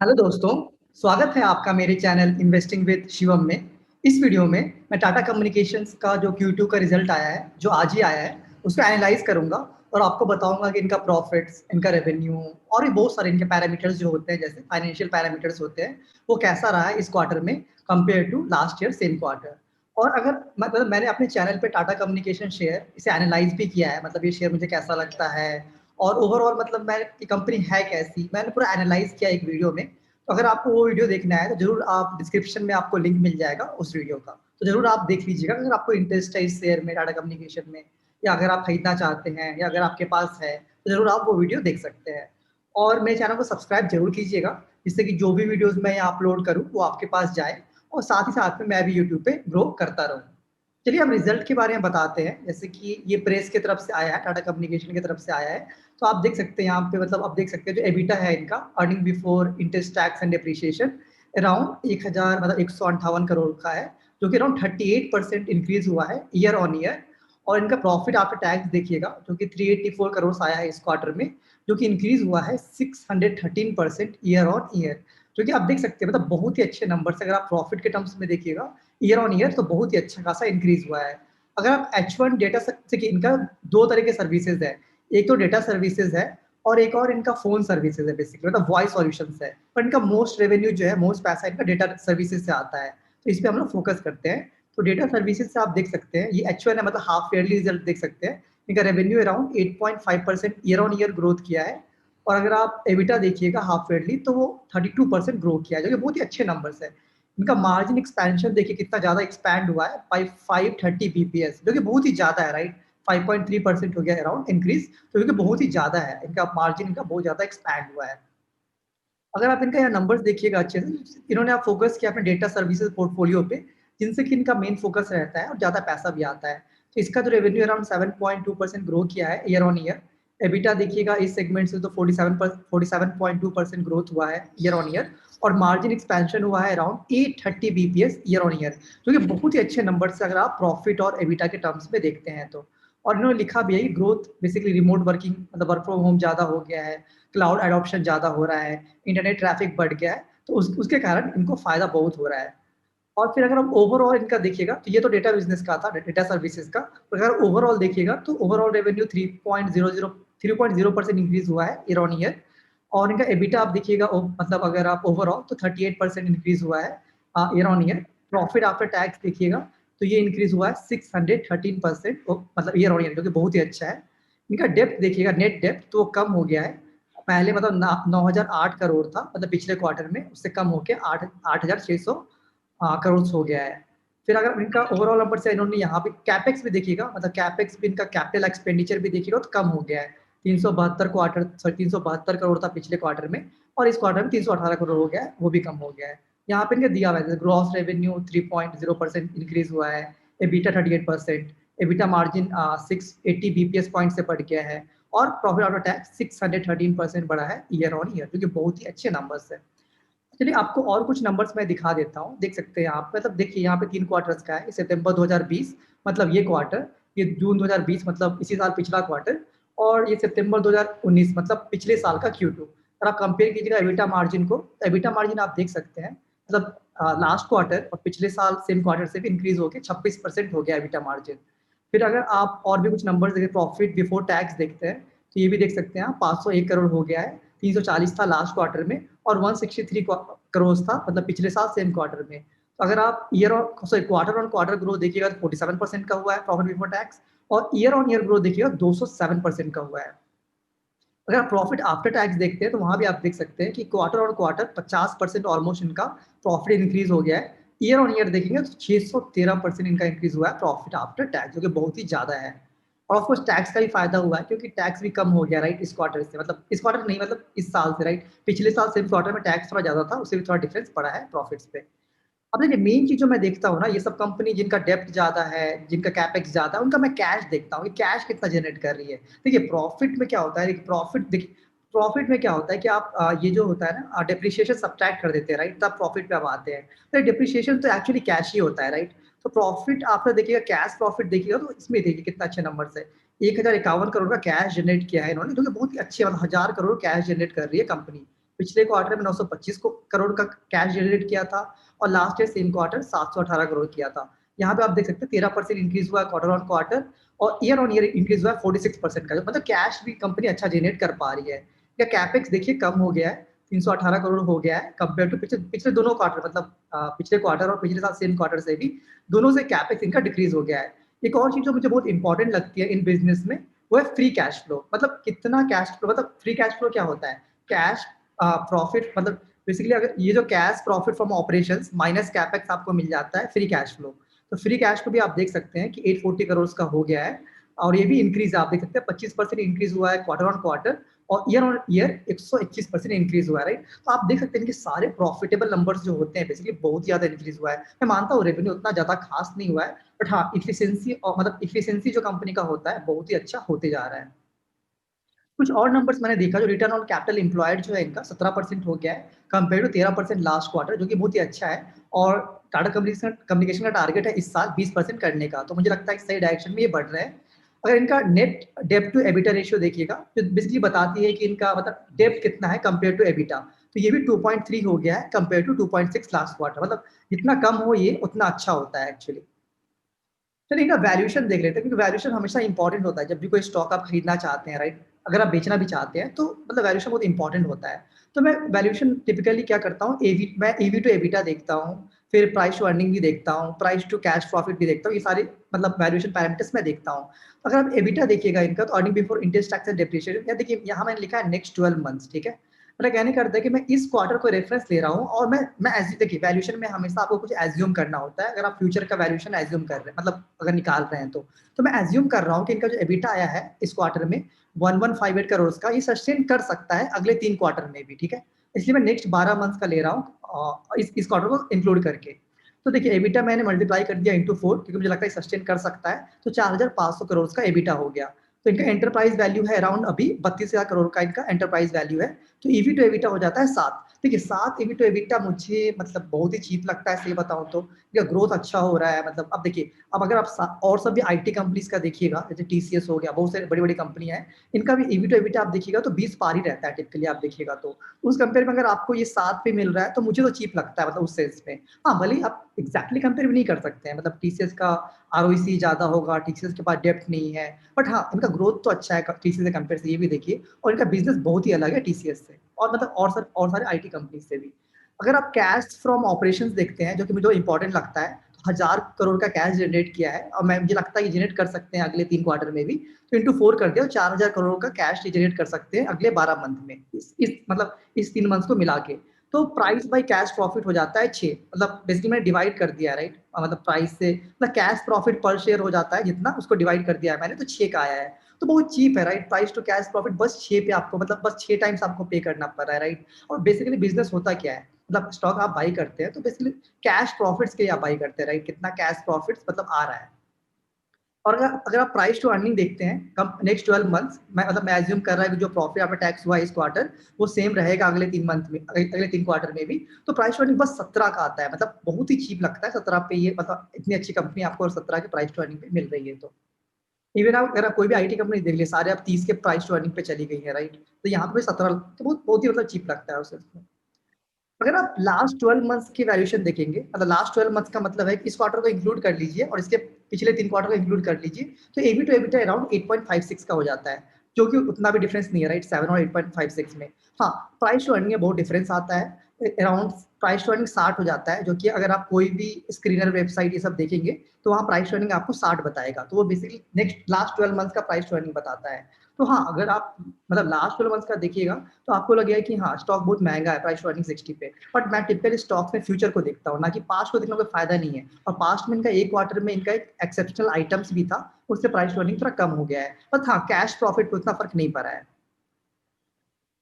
Hello दोस्तों, स्वागत है आपका मेरे चैनल इन्वेस्टिंग विद शिवम में। इस वीडियो में मैं टाटा कम्युनिकेशंस का जो Q2 का रिजल्ट आया है, जो आज ही आया है, उसको एनालाइज करूंगा और आपको बताऊंगा कि इनका प्रॉफिट्स, इनका रेवेन्यू और भी बहुत सारे इनके पैरामीटर्स जो होते हैं, जैसे फाइनेंशियल पैरामीटर्स होते हैं, वो कैसा रहा है इस क्वार्टर में compare to last year same quarter. और अगर मतलब मैंने अपने चैनल पे टाटा कम्युनिकेशन शेयर इसे एनालाइज भी किया है, मतलब ये शेयर मुझे कैसा लगता है और ओवरऑल मतलब मैं ये कंपनी है कैसी, मैंने पूरा एनालाइज किया एक वीडियो में। तो अगर आपको वो वीडियो देखना है तो जरूर आप डिस्क्रिप्शन में आपको लिंक मिल जाएगा उस वीडियो का, तो जरूर आप देख लीजिएगा अगर आपको इंटरेस्ट है इस शेयर में, टाटा कम्युनिकेशन में, या अगर आप खरीदना चाहते हैं या अगर आपके पास है तो जरूर आप वो वीडियो देख सकते हैं। और मेरे चैनल को सब्सक्राइब जरूर कीजिएगा, जिससे कि जो भी वीडियोस मैं यहाँ अपलोड करूँ वो आपके पास जाए और साथ ही साथ में मैं भी यूट्यूब पे ग्रो करता रहूँ। चलिए हम रिजल्ट के बारे में बताते हैं। जैसे कि ये प्रेस की तरफ से आया है, टाटा कम्युनिकेशन की तरफ से आया है। तो आप देख सकते हैं यहाँ पे, मतलब आप देख सकते हैं जो एबिटा है इनका, earning before interest tax and depreciation, around 1000 मतलब 158 करोड़ का है, जो कि अराउंड 38% इंक्रीज हुआ है ईयर ऑन ईयर। और इनका प्रॉफिट आफ्टर टैक्स देखिएगा, जो कि 384 करोड़ आया है इस क्वार्टर में, जो कि इंक्रीज हुआ है 613% ईयर ऑन ईयर। जो कि आप देख सकते हैं मतलब बहुत ही अच्छे नंबर्स। अगर आप प्रॉफिट के टर्म्स में देखिएगा ईयर ऑन ईयर, तो बहुत ही अच्छा खासा इंक्रीज हुआ है। अगर आप H1 डेटा से कि इनका दो तरह के सर्विसेज है, एक तो डेटा सर्विसेज है और एक और इनका फोन सर्विसेज है, बेसिकली मतलब वॉइस सॉल्यूशंस है। पर इनका मोस्ट रेवेन्यू जो है, मोस्ट पैसा इनका डेटा सर्विसेज से आता है, तो इस पे हम लोग फोकस करते हैं। तो डेटा सर्विसेज से आप देख सकते हैं ये H1 है, मतलब हाफ ईयरली रिजल्ट देख सकते हैं। इनका revenue around 8.5% year on year growth किया है। और अगर आप एबिटा देखिएगा हाफ ईयरली, तो वो 32% ग्रो किया है, जो कि बहुत ही अच्छे नंबर्स है। इनका मार्जिन एक्सपेंशन देखिए कितना ज्यादा एक्सपैंड हुआ है, 530 बीपीएस, जो कि बहुत ही ज्यादा है, राइट। 5.3% हो गया अराउंड इंक्रीज, तो ये बहुत ही ज्यादा है। इनका मार्जिन इनका बहुत ज्यादा एक्सपैंड हुआ है। अगर आप इनका यहाँ नंबर्स देखिएगा अच्छे से, इन्होंने आप फोकस किया अपने डेटा सर्विसेज पोर्टफोलियो पे, जिनसे कि इनका मेन फोकस रहता है और ज्यादा पैसा भी आता है। तो इसका जो रेवेन्यू अराउंड 7.2% ग्रो किया है ईयर ऑन ईयर। एबिटा देखिएगा इस सेगमेंट से तो 47.2% ग्रोथ हुआ है ईयर ऑन ईयर। और मार्जिन एक्सपेंशन हुआ है around 830 BPS year on year, जो कि बहुत ही अच्छे नंबर से अगर आप प्रॉफिट और एबिटा के टर्म्स में देखते हैं तो। और इन्होंने लिखा भी है कि ग्रोथ बेसिकली रिमोट वर्किंग, मतलब वर्क फ्रॉम होम ज्यादा हो गया है, क्लाउड एडॉप्शन ज्यादा हो रहा है, इंटरनेट ट्रैफिक बढ़ गया है, तो उसके कारण इनको फायदा बहुत हो रहा है। और फिर अगर हम ओवरऑल इनका देखिएगा, तो ये तो डेटा बिजनेस का था, डेटा सर्विसेज का। तो अगर ओवरऑल देखिएगा तो ओवरऑल रेवेन्यू 3.0% इंक्रीज हुआ है ईयर ऑन ईयर। और इनका एबिटा आप देखिएगा, मतलब अगर आप ओवरऑल तो 38% इंक्रीज हुआ है year on year. Profit after tax देखिएगा तो ये इंक्रीज हुआ है 613%, मतलब ईयर ऑन ईयर, जो कि बहुत ही अच्छा है। इनका डेप्थ देखिएगा, नेट डेप्थ तो कम हो गया है। पहले मतलब 9,008 करोड़ था, मतलब पिछले क्वार्टर में, उससे कम होकर 8,600 करोड़ हो गया है। फिर अगर इनका ओवरऑल नंबर से इन्होंने यहाँ पे कैपेक्स भी देखिएगा, मतलब कैपेक्स भी, इनका कैपिटल एक्सपेंडिचर भी देखिएगा तो कम हो गया है। 372 करोड़ था पिछले क्वार्टर में, और इस क्वार्टर में 318 करोड़ हो गया है, वो भी कम हो गया है। यहाँ पे इनका दिया हुआ है ग्रॉस रेवेन्यू 3.0% इंक्रीज हुआ है, EBITDA 38%, EBITDA margin 680 BPS point से बढ़ गया है। और प्रॉफिट आफ्टर टैक्स 613% बढ़ा है ईयर ऑन ईयर, जो कि बहुत ही अच्छे नंबर्स है। चलिए आपको और कुछ नंबर्स मैं दिखा देता हूँ, देख सकते हैं आप, मतलब देखिए यहाँ पे 3 क्वार्टर्स का है। सितंबर 2020 मतलब ये क्वार्टर, ये जून 2020 मतलब इसी साल पिछला क्वार्टर, और ये सितंबर 2019 मतलब पिछले साल का Q2। और आप कंपेयर कीजिएगा एबिटा मार्जिन को, तो एबिटा मार्जिन आप देख सकते हैं, मतलब लास्ट क्वार्टर और पिछले साल सेम क्वार्टर से भी इंक्रीज होकर 26% हो गया एबिटा मार्जिन। फिर अगर आप और भी कुछ नंबर्स देखें, प्रॉफिट बिफोर टैक्स देखते हैं, तो ये भी देख सकते हैं आप, 501 करोड़ हो गया है, 340 था लास्ट क्वार्टर में, और 163 करोड़ था मतलब पिछले साल सेम क्वार्टर में। तो अगर आप year on sorry quarter on quarter growth देखिएगा तो 47% का हुआ है प्रॉफिट बिफोर टैक्स, और ईयर ऑन ईयर ग्रोथ देखिएगा 207% का हुआ है। अगर आप प्रॉफिट आफ्टर टैक्स देखते हैं तो वहां भी आप देख सकते हैं कि क्वार्टर ऑन क्वार्टर 50% ऑलमोस्ट इनका प्रॉफिट इंक्रीज हो गया है। ईयर ऑन ईयर देखेंगे तो 613% इनका इंक्रीज हुआ है प्रॉफिट आफ्टर टैक्स, जो कि बहुत ही ज्यादा है। और ऑफकोर्स टैक्स का भी फायदा हुआ है, क्योंकि टैक्स भी कम हो गया, राइट, इस क्वार्टर से, मतलब इस क्वार्टर नहीं, मतलब इस साल से, राइट। पिछले साल सेम क्वार्टर में टैक्स थोड़ा ज्यादा था, उससे भी थोड़ा डिफरेंस पड़ा है प्रॉफिट्स पे। अब देखिए मेन चीज जो मैं देखता हूँ ना, ये सब कंपनी जिनका डेप्थ ज्यादा है, जिनका कैपेक्स ज्यादा है, उनका मैं कैश देखता हूँ कि कैश कितना जनरेट कर रही है। देखिए प्रॉफिट में क्या होता है, प्रॉफिट देखिए, प्रॉफिट में क्या होता है कि आप ये जो होता है ना, डिप्रिशिएशन सब्ट्रैक्ट कर देते हैं, राइट, तब प्रॉफिट पे हम आते हैं। तो डिप्रिशिएशन तो एक्चुअली कैश ही होता है, राइट। तो प्रॉफिट आपने देखिएगा, कैश प्रॉफिट देखिएगा तो इसमें देखिए कितना अच्छे नंबर है। 1051 करोड़ का कैश जनरेट किया है इन्होंने, जो कि बहुत ही अच्छे, मतलब 1000 करोड़ कैश जनरेट कर रही है कंपनी पिछले क्वार्टर में 925 करोड़ का कैश जनरेट किया था और last year same quarter 718 crore किया था। यहाँ पे आप देख सकते हैं 13% इंक्रीज हुआ है क्वार्टर ऑन क्वार्टर और ईयर ऑन ईयर इंक्रीज हुआ है 46% का, मतलब कैश भी कंपनी अच्छा जनरेट कर पा रही है। या कैपेक्स देखिए कम हो गया है, 318 करोड़ हो गया है कंपेयर टू पिछले पिछले दोनों क्वार्टर, मतलब पिछले क्वार्टर और पिछले साल सेम क्वार्टर से भी दोनों से कैपेक्स इनका डिक्रीज हो गया है। एक और चीज जो मुझे बहुत इंपॉर्टेंट लगती है इन बिजनेस में वो है फ्री कैश फ्लो, मतलब कितना कैश फ्लो, मतलब फ्री कैश फ्लो क्या होता है, कैश प्रॉफिट, मतलब बेसिकली अगर ये जो cash profit from operations minus capex आपको मिल जाता है फ्री कैश फ्लो। तो फ्री कैश फ्लो भी आप देख सकते हैं कि 840 करोड़ का हो गया है और ये भी इंक्रीज आप देख सकते हैं 25% इंक्रीज हुआ है क्वार्टर ऑन क्वार्टर और ईयर ऑन ईयर 121% इंक्रीज हुआ है, राइट। तो आप देख सकते हैं कि सारे प्रॉफिटेबल नंबर्स जो होते हैं बेसिकली बहुत ज्यादा इंक्रीज हुआ है। मैं मानता हूँ रेवेन्यू उतना ज्यादा खास नहीं हुआ है, बट हाँ इफिशियंसी और मतलब इफिशियंसी जो कंपनी का होता है बहुत ही अच्छा होते जा रहा है। कुछ और नंबर्स मैंने देखा, जो रिटर्न ऑन कैपिटल एम्प्लॉयड जो है इनका 17% हो गया है कंपेयर टू 13% लास्ट क्वार्टर, जो कि बहुत ही अच्छा है। और टाटा कम्युनिकेशन का टारगेट है इस साल 20% करने का, तो मुझे लगता है कि सही डायरेक्शन में ये बढ़ रहे हैं। अगर इनका नेट डेब्ट टू एबिटा रेशियो देखिएगा तो बेसिकली बताती है कि इनका मतलब डेब्ट कितना है कंपेयर टू एबिटा, तो ये भी 2.3 हो गया है कंपेयर टू 2.6 लास्ट क्वार्टर, मतलब जितना कम हो ये उतना अच्छा होता है एक्चुअली। चलिए इनका वैल्यूएशन देख लेते हैं, क्योंकि वैल्यूएशन हमेशा इंपॉर्टेंट होता है जब भी कोई स्टॉक आप खरीदना चाहते हैं, राइट। अगर आप बेचना भी चाहते हैं तो मतलब वैल्यूएशन बहुत इंपॉर्टेंट होता है। तो मैं वैल्यूएशन टिपिकली क्या करता हूँ, मैं ईवी टू एबिटा देखता हूँ, फिर प्राइस टू अर्निंग भी देखता हूँ, प्राइस टू कैश प्रॉफिट भी देखता हूँ, ये सारे मतलब वैल्यूएशन पैरामीटर्स मैं देखता हूँ। अगर आप एबिटा देखिएगा इनका, तो earning before interest tax and depreciation, या देखिए यहाँ मैंने लिखा है नेक्स्ट 12 मंथ्स, ठीक है। मेरा कहने का अर्थ है कि मैं इस क्वार्टर को रेफरेंस ले रहा हूँ और मैं देखिए वैल्यूएशन में हमेशा आपको कुछ एज्यूम करना होता है। अगर आप फ्यूचर का वैल्यूएशन एज्यूम कर रहे हैं, मतलब अगर निकाल रहे हैं तो मैं एज्यूम कर रहा हूँ कि इनका जो एबिटा आया है इस क्वार्टर में 1158 करोड़ का, ये सस्टेन कर सकता है अगले 3 क्वार्टर में भी, ठीक है। इसलिए मैं नेक्स्ट 12 मंथ का ले रहा हूँ इस क्वार्टर को इंक्लूड करके। तो देखिए एबिटा मैंने मल्टीप्लाई कर दिया इंटू 4, क्योंकि मुझे लगता है सस्टेन कर सकता है, तो 4500 करोड़ का एबिटा हो गया। तो इनका एंटरप्राइज वैल्यू है अराउंड अभी 32,000 करोड़ का इनका एंटरप्राइज वैल्यू है। तो ईवी टू एबिटा हो जाता है 7। देखिए 7 ईवी टू एबिटा मुझे मतलब बहुत ही चीप लगता है, सही बताऊं तो। ग्रोथ अच्छा हो रहा है, मतलब अब देखिए, अब अगर आप और सभी आईटी कंपनीज का देखिएगा, जैसे टीसीएस हो गया, बहुत सारी बड़ी बड़ी कंपनियां हैं, इनका भी ईवी टू एबिटा आप देखिएगा तो 20 पार ही रहता है टिपिकली, आप देखिएगा तो उस कंपेयर में अगर आपको ये 7 पे मिल रहा है तो मुझे तो चीप लगता है, मतलब उस सेंस में। हाँ भले ही आप एग्जैक्टली कंपेयर भी नहीं कर सकते हैं, मतलब टीसीएस का आरओईसी ज्यादा होगा, टीसीएस के पास डेप्थ नहीं है, बट हाँ इनका ग्रोथ तो अच्छा है टीसीएस से कंपेयर से, ये भी देखिए। और इनका बिजनेस बहुत ही अलग है टीसीएस से और मतलब और सारे आईटी कंपनी से भी। अगर आप कैश फ्रॉम ऑपरेशंस देखते हैं, जो कि मुझे इंपॉर्टेंट लगता है, 1000 करोड़ का कैश जनरेट किया है और मैं मुझे लगता है ये जनरेट कर सकते हैं अगले 3 क्वार्टर में भी, तो इंटू 4 कर दिया, 4000 करोड़ का कैश जनरेट कर सकते हैं अगले 12 मंथ में, इस मतलब इस 3 मंथ को मिला के। तो प्राइस बाई कैश प्रॉफिट हो जाता है 6, मतलब बेसिकली मैंने डिवाइड कर दिया, राइट। मतलब प्राइस से मतलब कैश प्रॉफिट पर शेयर हो जाता है जितना, उसको डिवाइड कर दिया है मैंने, तो 6 का आया है। तो बहुत चीप है, right. Price to cash profit बस 6 पे आपको, मतलब बस 6 टाइम्स आपको पे करना पड़ रहा है, राइट। और बेसिकली बिजनेस होता क्या है, मतलब स्टॉक आप बाई करते हैं तो बेसिकली कैश प्रॉफिट्स के लिए आप बाई करते हैं, राइट। कितना कैश प्रॉफिट्स मतलब आ रहा है। और अगर अगर आप प्राइस टू अर्निंग देखते हैं कम नेक्स्ट 12 मंथ्स, मैं मतलब मैं एज्यूम कर रहा है कि जो प्रॉफिट आफ्टर टैक्स हुआ है इस क्वार्टर वो सेम रहेगा अगले 3 मंथ में, अगले 3 क्वार्टर में भी। तो प्राइस टू अर्निंग बस 17 का आता है, मतलब बहुत ही चीप लगता है 17 पे, ये मतलब इतनी अच्छी कंपनी आपको 17 के प्राइस टू अर्निंग पे मिल रही है। तो इवन आप अगर आप कोई भी आईटी कंपनी देख ले, सारे आप 30 के प्राइस टू अर्निंग पे चली गई है, राइट। तो यहाँ पे 17, तो बहुत ही मतलब चीप लगता है उसे। अगर आप लास्ट 12 मंथ्स की वैल्यूएशन देखेंगे, मतलब लास्ट 12 मंथ्स का मतलब है कि इस क्वार्टर को इंक्लूड कर लीजिए और इसके पिछले 3 क्वार्टर को इंक्लूड कर लीजिए, तो एबी टू एबिटा अराउंड 8.56 का हो जाता है, जो कि उतना भी डिफरेंस नहीं है, राइट। 7 और 8.56 में। हाँ प्राइस टू अर्निंग में बहुत डिफरेंस आता है, अराउंड प्राइस टू अर्निंग 60 हो जाता है, जो कि अगर आप कोई भी स्क्रीनर वेबसाइट ये सब देखेंगे तो वहाँ प्राइस टू अर्निंग आपको 60 बताएगा, तो वो बेसिकली नेक्स्ट लास्ट 12 मंथ्स का प्राइस टू अर्निंग बताता है। तो हाँ अगर आप मतलब लास्ट 12 मंथ्स का देखिएगा तो आपको लगेगा कि हाँ स्टॉक बहुत महंगा है, प्राइस टू अर्निंग 60 पे। बट मैं टिपिकली स्टॉक्स में फ्यूचर को देखता हूँ, ना कि पास्ट को देखने का फायदा नहीं है। और पास्ट में इनका एक क्वार्टर में इनका एक एक्सेप्शनल आइटम्स भी था, उससे प्राइस टू अर्निंग थोड़ा कम हो गया है, बट हाँ कैश प्रॉफिट पे उतना फर्क नहीं पड़ा है।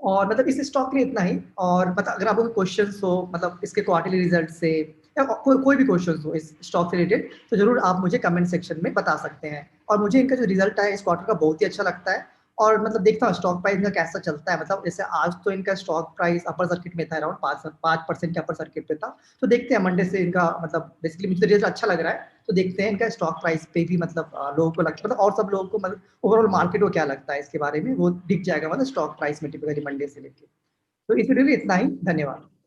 और मतलब इस स्टॉक के लिए इतना ही। और मतलब अगर आपको क्वेश्चन हो मतलब इसके क्वार्टरली रिजल्ट से या कोई भी क्वेश्चन हो इस स्टॉक से रिलेटेड, तो जरूर आप मुझे कमेंट सेक्शन में बता सकते हैं। और मुझे इनका जो रिजल्ट है इस क्वार्टर का बहुत ही अच्छा लगता है। और मतलब देखता हूँ स्टॉक प्राइस इनका कैसा चलता है, मतलब जैसे आज तो इनका स्टॉक प्राइस अपर सर्किट में था, अराउंड 5% के अपर सर्किट पे था। तो देखते हैं मंडे से इनका मतलब बेसिकली मुझे रिजल्ट अच्छा लग रहा है, तो देखते हैं इनका स्टॉक प्राइस पे भी मतलब लोगों को लगता है, मतलब और सब लोगों को मतलब ओवरऑल मार्केट को क्या लगता है इसके बारे में वो दिख जाएगा, मतलब स्टॉक प्राइस में टिपिकली मंडे से लेके। तो इस वीडियो में इतना ही, धन्यवाद।